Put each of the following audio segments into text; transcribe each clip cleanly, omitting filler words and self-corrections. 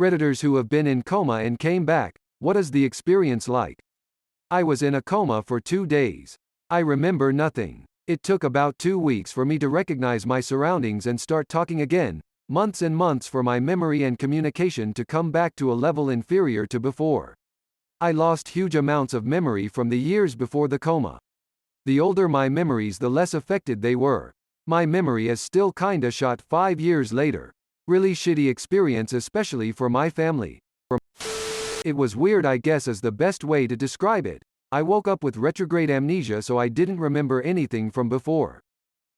Redditors who have been in coma and came back, what is the experience like? I was in a coma for 2 days. I remember nothing. It took about 2 weeks for me to recognize my surroundings and start talking again, months and months for my memory and communication to come back to a level inferior to before. I lost huge amounts of memory from the years before the coma. The older my memories, the less affected they were. My memory is still kinda shot 5 years later. Really shitty experience, especially for my family. It was weird, I guess, is the best way to describe it. I woke up with retrograde amnesia, so I didn't remember anything from before.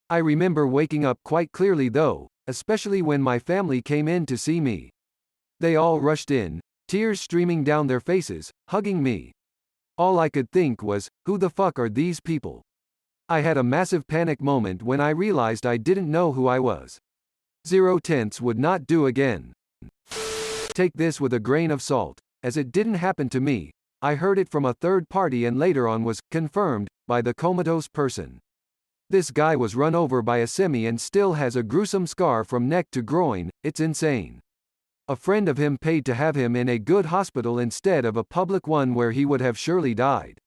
I remember waking up quite clearly though, especially when my family came in to see me. They all rushed in, tears streaming down their faces, hugging me. All I could think was, who the fuck are these people? I had a massive panic moment when I realized I didn't know who I was. 0 tenths would not do again. Take this with a grain of salt, as it didn't happen to me. I heard it from a third party and later on was confirmed by the comatose person. This guy was run over by a semi and still has a gruesome scar from neck to groin. It's insane. A friend of him paid to have him in a good hospital instead of a public one where he would have surely died.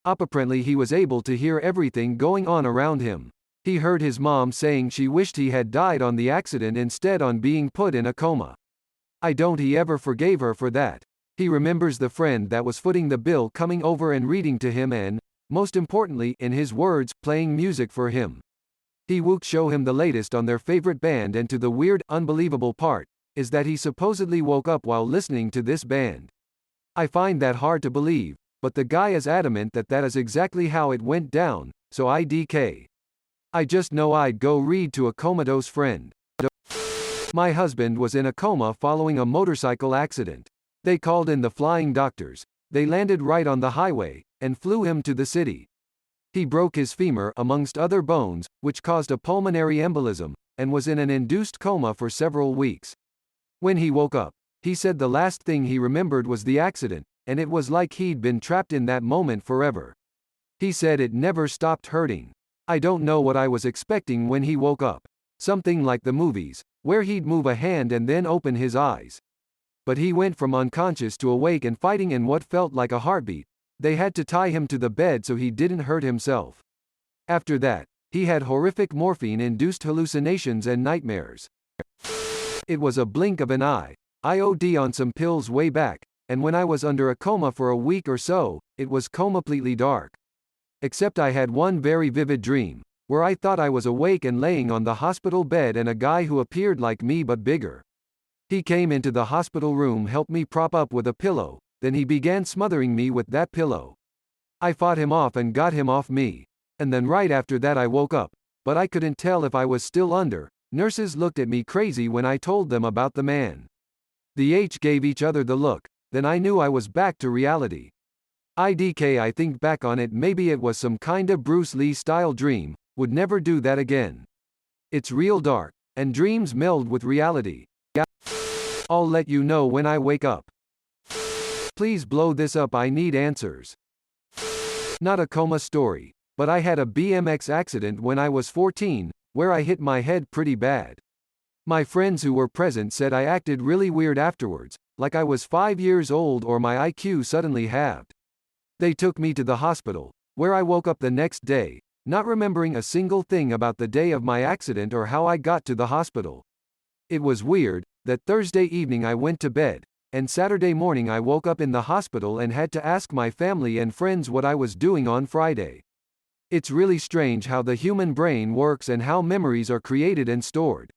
Apparently he was able to hear everything going on around him. He heard his mom saying she wished he had died on the accident instead on being put in a coma. He ever forgave her for that. He remembers the friend that was footing the bill coming over and reading to him and, most importantly, in his words, playing music for him. He would show him the latest on their favorite band, and to the weird, unbelievable part, is that he supposedly woke up while listening to this band. I find that hard to believe, but the guy is adamant that that is exactly how it went down, so IDK. I just know I'd go read to a comatose friend. My husband was in a coma following a motorcycle accident. They called in the flying doctors. They landed right on the highway, and flew him to the city. He broke his femur amongst other bones, which caused a pulmonary embolism, and was in an induced coma for several weeks. When he woke up, he said the last thing he remembered was the accident, and it was like he'd been trapped in that moment forever. He said it never stopped hurting. I don't know what I was expecting when he woke up. Something like the movies, where he'd move a hand and then open his eyes. But he went from unconscious to awake and fighting in what felt like a heartbeat. They had to tie him to the bed so he didn't hurt himself. After that, he had horrific morphine-induced hallucinations and nightmares. It was a blink of an eye. I OD'd on some pills way back, and when I was under a coma for a week or so, it was completely dark. Except I had one very vivid dream, where I thought I was awake and laying on the hospital bed and a guy who appeared like me but bigger. He came into the hospital room, helped me prop up with a pillow, then he began smothering me with that pillow. I fought him off and got him off me. And then right after that I woke up, but I couldn't tell if I was still under. Nurses looked at me crazy when I told them about the man. The H gave each other the look, then I knew I was back to reality. IDK, I think back on it, maybe it was some kinda Bruce Lee style dream, would never do that again. It's real dark, and dreams meld with reality. I'll let you know when I wake up. Please blow this up, I need answers. Not a coma story, but I had a BMX accident when I was 14, where I hit my head pretty bad. My friends who were present said I acted really weird afterwards, like I was 5 years old or my IQ suddenly halved. They took me to the hospital, where I woke up the next day, not remembering a single thing about the day of my accident or how I got to the hospital. It was weird that Thursday evening I went to bed, and Saturday morning I woke up in the hospital and had to ask my family and friends what I was doing on Friday. It's really strange how the human brain works and how memories are created and stored.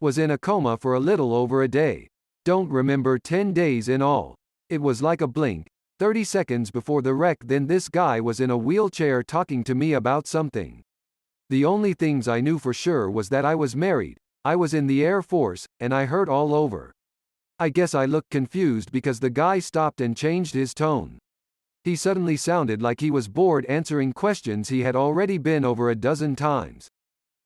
Was in a coma for a little over a day. Don't remember 10 days in all. It was like a blink. 30 seconds before the wreck, then this guy was in a wheelchair talking to me about something. The only things I knew for sure was that I was married, I was in the Air Force, and I hurt all over. I guess I looked confused because the guy stopped and changed his tone. He suddenly sounded like he was bored answering questions he had already been over a dozen times.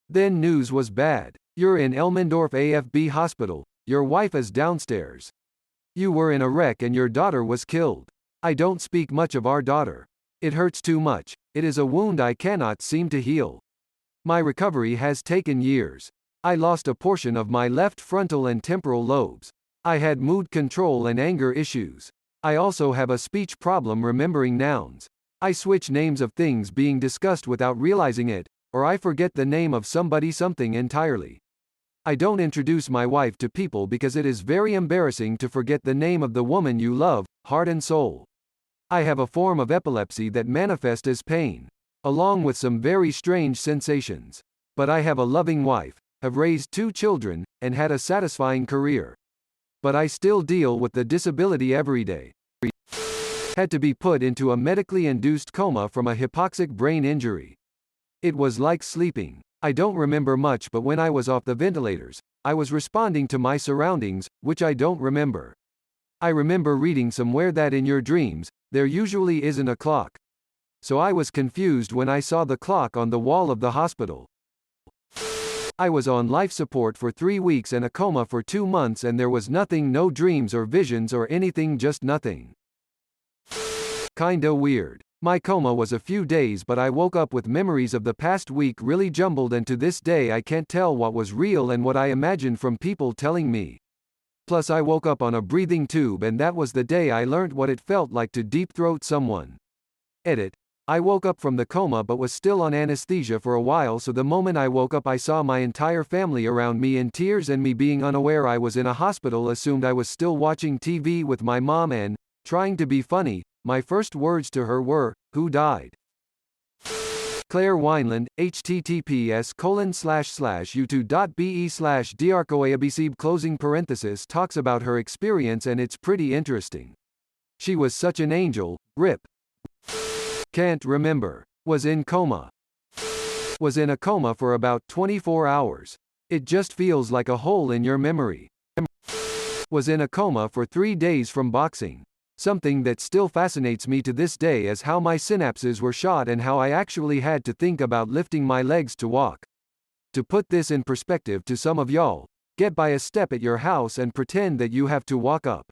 Then news was bad. You're in Elmendorf AFB hospital, your wife is downstairs. You were in a wreck and your daughter was killed. I don't speak much of our daughter. It hurts too much. It is a wound I cannot seem to heal. My recovery has taken years. I lost a portion of my left frontal and temporal lobes. I had mood control and anger issues. I also have a speech problem remembering nouns. I switch names of things being discussed without realizing it, or I forget the name of somebody something entirely. I don't introduce my wife to people because it is very embarrassing to forget the name of the woman you love, heart and soul. I have a form of epilepsy that manifests as pain, along with some very strange sensations. But I have a loving wife, have raised 2 children, and had a satisfying career. But I still deal with the disability every day. Had to be put into a medically induced coma from a hypoxic brain injury. It was like sleeping. I don't remember much, but when I was off the ventilators, I was responding to my surroundings, which I don't remember. I remember reading somewhere that in your dreams, there usually isn't a clock. So I was confused when I saw the clock on the wall of the hospital. I was on life support for 3 weeks and a coma for 2 months, and there was nothing, no dreams or visions or anything, just nothing. Kinda weird. My coma was a few days, but I woke up with memories of the past week really jumbled, and to this day I can't tell what was real and what I imagined from people telling me. Plus I woke up on a breathing tube, and that was the day I learned what it felt like to deep throat someone. Edit. I woke up from the coma but was still on anesthesia for a while, so the moment I woke up I saw my entire family around me in tears, and me being unaware I was in a hospital assumed I was still watching TV with my mom and, trying to be funny, my first words to her were, "Who died?" Claire Wineland, https://youtube.be/drcoabc closing parenthesis, talks about her experience and it's pretty interesting. She was such an angel, rip. Can't remember. Was in coma. Was in a coma for about 24 hours. It just feels like a hole in your memory. Was in a coma for 3 days from boxing. Something that still fascinates me to this day is how my synapses were shot and how I actually had to think about lifting my legs to walk. To put this in perspective to some of y'all, get by a step at your house and pretend that you have to walk up.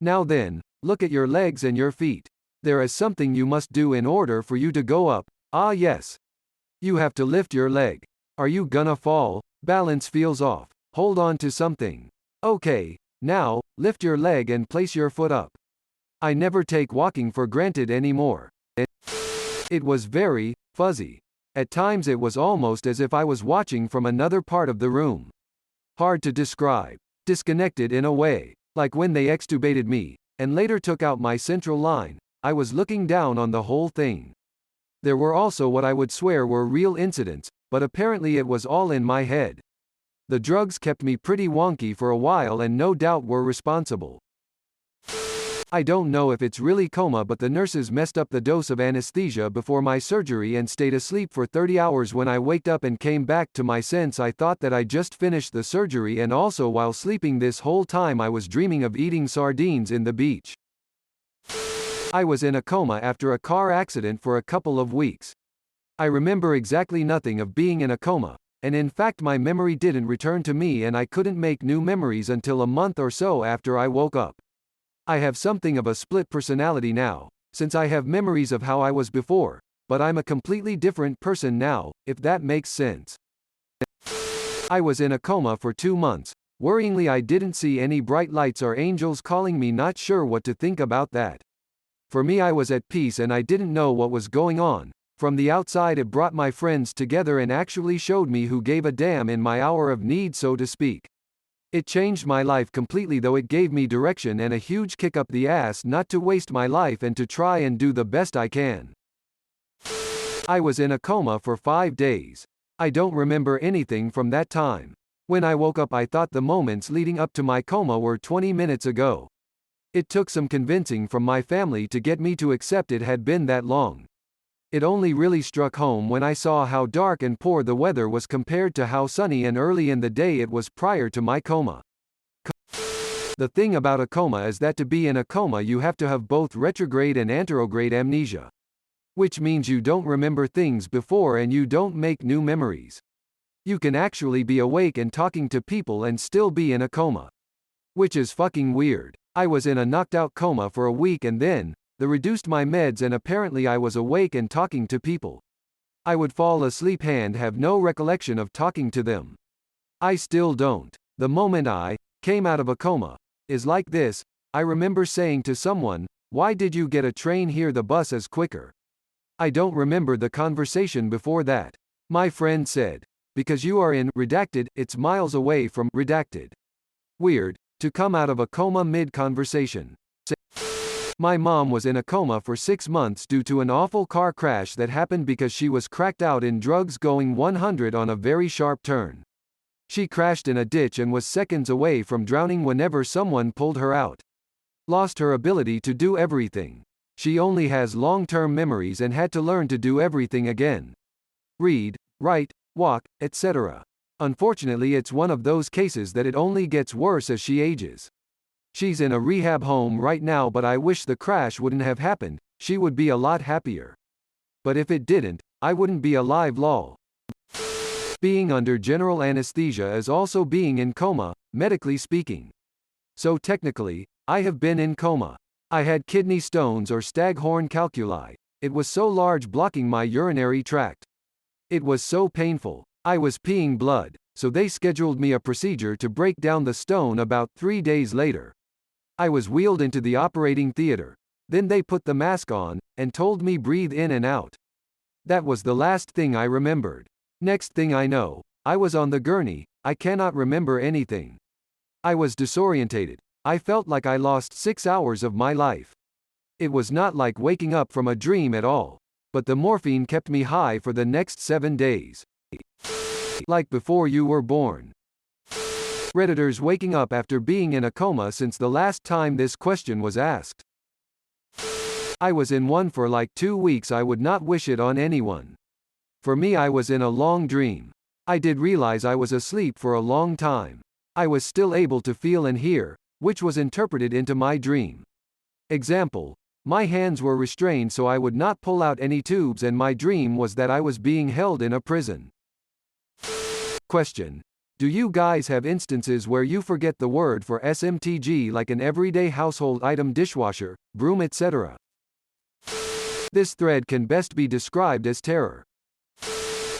Now then, look at your legs and your feet. There is something you must do in order for you to go up. Ah yes. You have to lift your leg. Are you gonna fall? Balance feels off. Hold on to something. Okay, now, lift your leg and place your foot up. I never take walking for granted anymore. It was very fuzzy. At times it was almost as if I was watching from another part of the room. Hard to describe. Disconnected in a way. Like when they extubated me, and later took out my central line, I was looking down on the whole thing. There were also what I would swear were real incidents, but apparently it was all in my head. The drugs kept me pretty wonky for a while and no doubt were responsible. I don't know if it's really coma, but the nurses messed up the dose of anesthesia before my surgery and stayed asleep for 30 hours. When I waked up and came back to my sense, I thought that I just finished the surgery, and also while sleeping this whole time I was dreaming of eating sardines in the beach. I was in a coma after a car accident for a couple of weeks. I remember exactly nothing of being in a coma, and in fact my memory didn't return to me and I couldn't make new memories until a month or so after I woke up. I have something of a split personality now, since I have memories of how I was before, but I'm a completely different person now, if that makes sense. I was in a coma for 2 months. Worryingly, I didn't see any bright lights or angels calling me, not sure what to think about that. For me, I was at peace and I didn't know what was going on. From the outside, it brought my friends together and actually showed me who gave a damn in my hour of need, so to speak. It changed my life completely, though it gave me direction and a huge kick up the ass not to waste my life and to try and do the best I can. I was in a coma for 5 days. I don't remember anything from that time. When I woke up, I thought the moments leading up to my coma were 20 minutes ago. It took some convincing from my family to get me to accept it had been that long. It only really struck home when I saw how dark and poor the weather was compared to how sunny and early in the day it was prior to my coma. The thing about a coma is that to be in a coma you have to have both retrograde and anterograde amnesia. Which means you don't remember things before and you don't make new memories. You can actually be awake and talking to people and still be in a coma. Which is fucking weird. I was in a knocked out coma for a week and then, they reduced my meds and apparently I was awake and talking to people. I would fall asleep and have no recollection of talking to them. I still don't. The moment I came out of a coma, is like this. I remember saying to someone, "Why did you get a train here? The bus is quicker." I don't remember the conversation before that. My friend said, "Because you are in redacted, it's miles away from redacted." Weird, to come out of a coma mid-conversation. My mom was in a coma for 6 months due to an awful car crash that happened because she was cracked out in drugs going 100 on a very sharp turn. She crashed in a ditch and was seconds away from drowning whenever someone pulled her out. Lost her ability to do everything. She only has long-term memories and had to learn to do everything again. Read, write, walk, etc. Unfortunately, it's one of those cases that it only gets worse as she ages. She's in a rehab home right now, but I wish the crash wouldn't have happened. She would be a lot happier. But if it didn't, I wouldn't be alive lol. Being under general anesthesia is also being in coma, medically speaking. So technically, I have been in coma. I had kidney stones or staghorn calculi. It was so large blocking my urinary tract. It was so painful. I was peeing blood, so they scheduled me a procedure to break down the stone about 3 days later. I was wheeled into the operating theater. Then they put the mask on, and told me breathe in and out. That was the last thing I remembered. Next thing I know, I was on the gurney. I cannot remember anything. I was disorientated. I felt like I lost 6 hours of my life. It was not like waking up from a dream at all, but the morphine kept me high for the next 7 days. Like before you were born. Redditors waking up after being in a coma since the last time this question was asked. I was in one for like 2 weeks. I would not wish it on anyone. For me, I was in a long dream. I did realize I was asleep for a long time. I was still able to feel and hear, which was interpreted into my dream. Example, my hands were restrained so I would not pull out any tubes, and my dream was that I was being held in a prison. Question. Do you guys have instances where you forget the word for SMTG, like an everyday household item, dishwasher, broom, etc.? This thread can best be described as terror.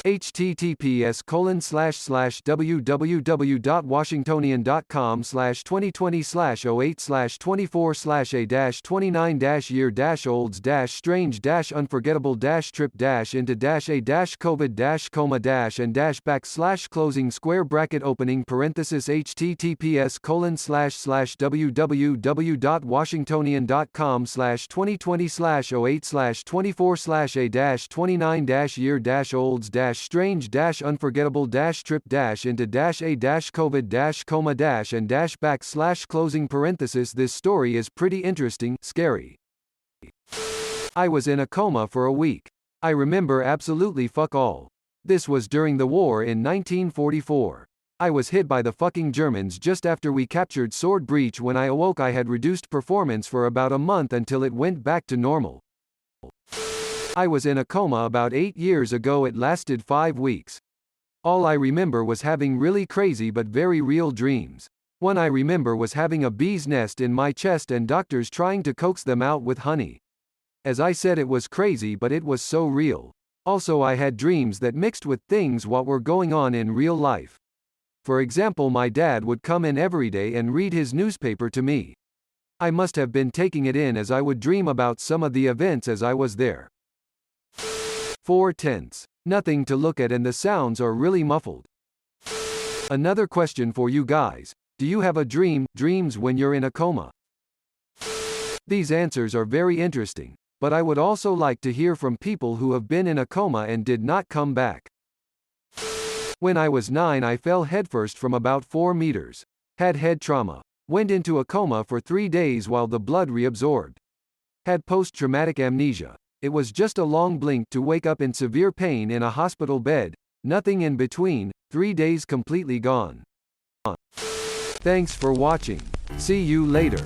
https://www.washingtonian.com/2020/08/24/a-20-year-olds-strange-unforgettable-trip-into-a-/closing square bracket opening parenthesis https://www.washingtonian.com/2020/08/24/a-20-year-olds-strange-unforgettable-trip-into-a-/closing parenthesis. This story is pretty interesting, scary. I was in a coma for a week. I remember absolutely fuck all. This was during the war in 1944. I was hit by the fucking Germans just after we captured Sword Breach. When I awoke, I had reduced performance for about a month until it went back to normal. I was in a coma about 8 years ago. It lasted 5 weeks. All I remember was having really crazy but very real dreams. One I remember was having a bee's nest in my chest and doctors trying to coax them out with honey. As I said, it was crazy, but it was so real. Also, I had dreams that mixed with things what were going on in real life. For example, my dad would come in every day and read his newspaper to me. I must have been taking it in as I would dream about some of the events as I was there. 4 tenths. Nothing to look at and the sounds are really muffled. Another question for you guys. Do you have a dreams when you're in a coma? These answers are very interesting, but I would also like to hear from people who have been in a coma and did not come back. When I was 9, I fell headfirst from about 4 meters. Had head trauma. Went into a coma for 3 days while the blood reabsorbed. Had post-traumatic amnesia. It was just a long blink to wake up in severe pain in a hospital bed. Nothing in between. 3 days completely gone. Thanks for watching. See you later.